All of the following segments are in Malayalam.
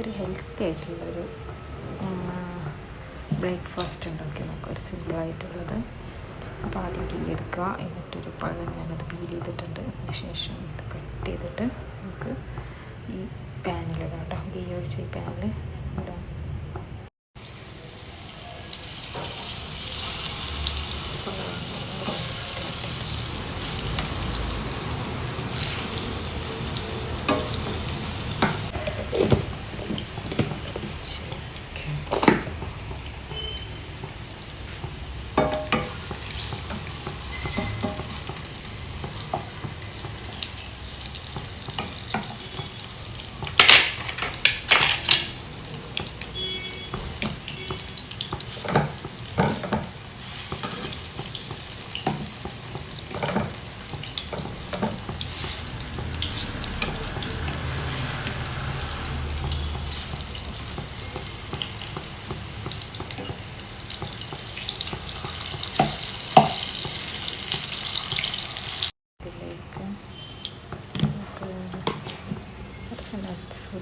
ഒരു ഹെൽത്തി ആയിട്ടുള്ളൊരു ബ്രേക്ക്ഫാസ്റ്റ് ഉണ്ടാക്കി നോക്കാം, ഒരു സിമ്പിളായിട്ടുള്ളത്. അപ്പോൾ ആദ്യം ഗീ എടുക്കുക, എന്നിട്ടൊരു പഴം ഞാനത് പീൽ ചെയ്തിട്ടുണ്ട്. അതിനുശേഷം ഇത് കട്ട് ചെയ്തിട്ട് നമുക്ക് ഈ പാനിലിടാം കേട്ടോ. ഗീ ഒഴിച്ച് ഈ പാനിൽ ഇടാം.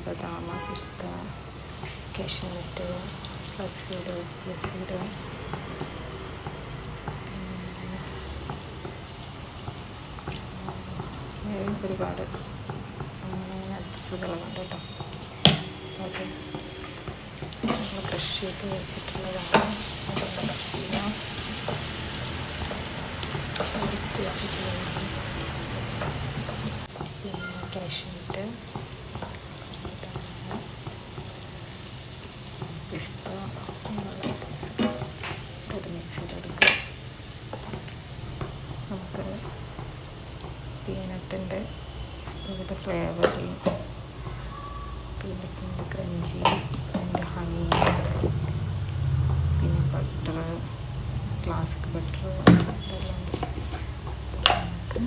ബദാം, പിസ്ത, കാഷ്യൂനട്ട്, ഫ്ലക്സ് സീഡ്, ഒരുപാട് നട്ട്സുകളുണ്ട് കേട്ടോ. അത് നമ്മൾ ക്രഷ് ചെയ്ത് വെച്ചിട്ടുള്ളതാണ്. പിന്നെ കാഷ്യൂനട്ട്, പിസ്ത, അത് മിക്സ് ചെയ്തെടുക്കുക. നമുക്ക് പീനട്ടിൻ്റെ വിവിധ ഫ്ലേവറിൽ, പീനട്ടിൻ്റെ ക്രഞ്ചി, പിന്നെ ഹണി, പിന്നെ ബട്ടർ, ക്ലാസിക് ബട്ടർ, ഇതെല്ലാം നമുക്ക്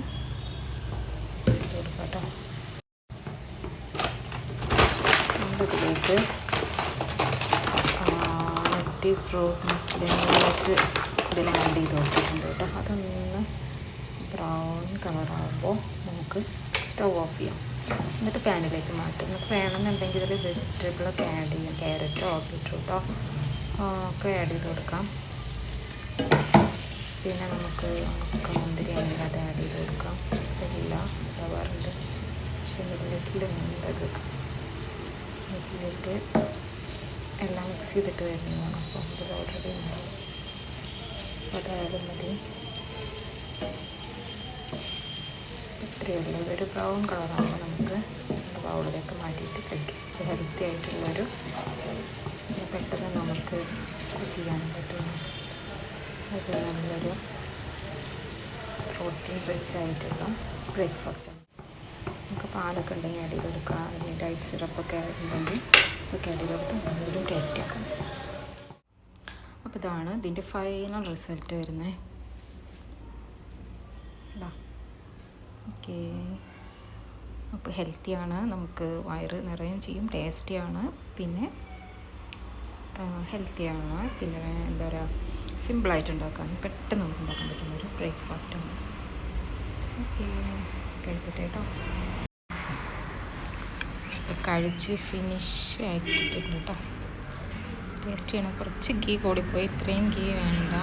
മിക്സ് ചെയ്ത് കൊടുക്കാം കേട്ടോ. നമ്മളിതിലേക്ക് ഫ്രൂട്ട് മസ്ലിനൊക്കെ ഇതിൽ ആഡ് ചെയ്ത് കൊടുത്തിട്ടുണ്ട് കേട്ടോ. അതൊന്ന് ബ്രൗൺ കളറാകുമ്പോൾ നമുക്ക് സ്റ്റൗ ഓഫ് ചെയ്യാം. എന്നിട്ട് പാനിലേക്ക് മാറ്റും. നമുക്ക് വേണമെന്നുണ്ടെങ്കിൽ ഇതിൽ വെജിറ്റബിളൊക്കെ ആഡ് ചെയ്യാം. ക്യാരറ്റോ ബീട്രൂട്ടോ ഒക്കെ ആഡ് ചെയ്ത് കൊടുക്കാം. പിന്നെ നമുക്ക് മുന്തിരി ആണെങ്കിൽ അത് ആഡ് ചെയ്ത് കൊടുക്കാം. ഇതെല്ലാം ഉണ്ടാവാറുണ്ട്, പക്ഷേ ഇതിലേക്കുള്ളത് ഇതിലേക്ക് എല്ലാം മിക്സ് ചെയ്തിട്ട് വരുന്നതാണ്. അപ്പോൾ ഇതിൽ ഓൾറെഡി ഉണ്ടാവും. അപ്പോൾ അതായാലും മതി. ഇത്രയേ ഉള്ളൂ. ഒരു ബ്രൗൺ കളറാകുമ്പോൾ നമുക്ക് നമ്മുടെ ബൗളിലേക്ക് മാറ്റിയിട്ട് കഴിക്കാം. ഹെൽത്തി ആയിട്ടുള്ളൊരു, പെട്ടെന്ന് നമുക്ക് കുക്ക് ചെയ്യാനും പറ്റും. അത് നല്ലൊരു പ്രോട്ടീൻ റിച്ച് ആയിട്ടുള്ള ബ്രേക്ക്ഫാസ്റ്റാണ്. നമുക്ക് പാലൊക്കെ ഉണ്ടെങ്കിൽ ആഡ് ചെയ്ത് കൊടുക്കുക. അല്ലെങ്കിൽ ഡയറ്റ് സിറപ്പൊക്കെ ഉണ്ടെങ്കിൽ ഒക്കെ ആഡ് ചെയ്ത് കൊടുത്ത് നല്ലൊരു ടേസ്റ്റ് ആക്കാം. അപ്പോൾ ഇതാണ് ഇതിൻ്റെ ഫൈനൽ റിസൾട്ട് വരുന്നത്. ഓക്കെ, അപ്പോൾ ഹെൽത്തിയാണ്, നമുക്ക് വയറ് നിറയും ചെയ്യും, ടേസ്റ്റിയാണ്, പിന്നെ ഹെൽത്തിയാണ്, പിന്നെ എന്താ പറയുക, സിമ്പിളായിട്ട് ഉണ്ടാക്കാൻ, പെട്ടെന്ന് നമുക്ക് ഉണ്ടാക്കാൻ പറ്റുന്നൊരു ബ്രേക്ക്ഫാസ്റ്റാണ്. ഓക്കെ, കഴിക്കട്ടെ കേട്ടോ. അപ്പോൾ കഴിച്ച് ഫിനിഷ് ആക്കിയിട്ടുണ്ട് കേട്ടോ. ടേസ്റ്റ് ചെയ്യണം. കുറച്ച് ഗീ കൂടിപ്പോയി, ഇത്രയും ഗീ വേണ്ട.